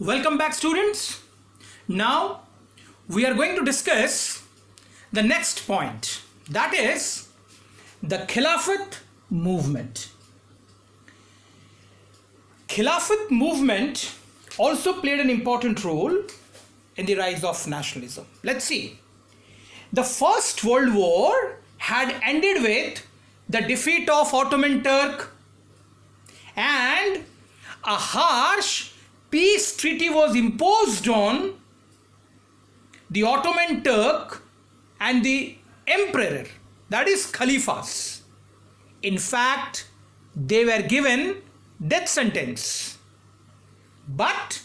Welcome back, students. Now we are going to discuss the next point, that is the Khilafat movement. Khilafat movement also played an important role in the rise of nationalism. Let's see. The First World War had ended with the defeat of Ottoman Turk, and a harsh peace treaty was imposed on the Ottoman Turk and the emperor, that is Khalifas. In fact, they were given death sentence. But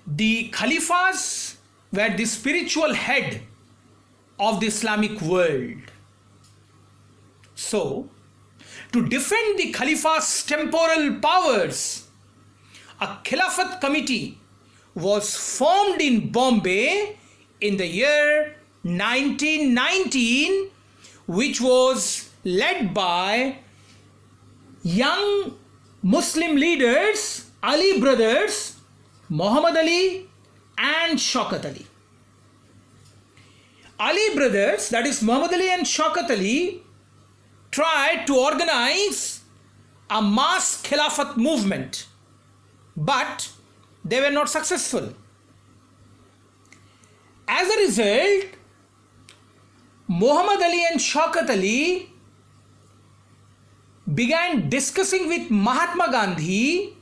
the Khalifas were the spiritual head of the Islamic world. So, to defend the Khalifa's temporal powers, a Khilafat committee was formed in Bombay in the year 1919, which was led by young Muslim leaders, Ali brothers, Muhammad Ali and Shaukat Ali. Ali brothers, that is Muhammad Ali and Shaukat Ali, tried to organize a mass Khilafat movement, but they were not successful. As a result, Muhammad Ali and Shaukat Ali began discussing with Mahatma Gandhi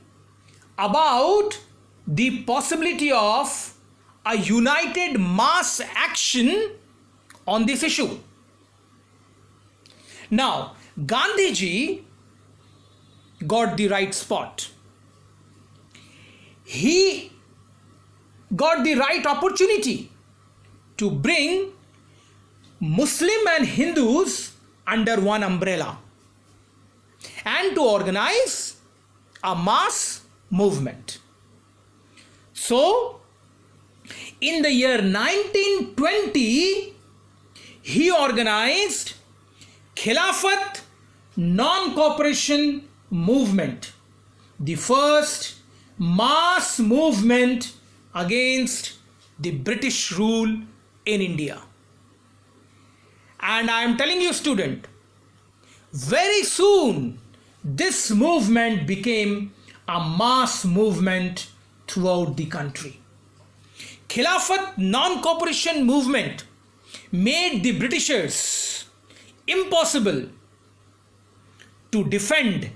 about the possibility of a united mass action on this issue. Now, Gandhiji got the right spot. He got the right opportunity to bring Muslim and Hindus under one umbrella and to organize a mass movement. So, in the year 1920, he organized Khilafat non-cooperation movement, the first mass movement against the British rule in India. And I am telling you, student, very soon this movement became a mass movement throughout the country. Khilafat non-cooperation movement made the Britishers impossible to defend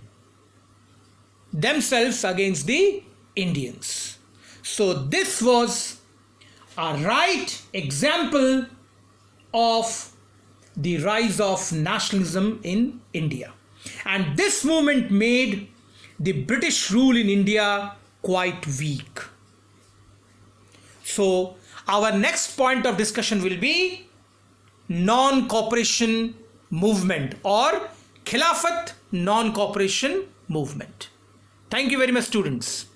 themselves against the Indians. So this was a right example of the rise of nationalism in India. And this movement made the British rule in India quite weak. So our next point of discussion will be non-cooperation movement or Khilafat non-cooperation movement. Thank you very much, students.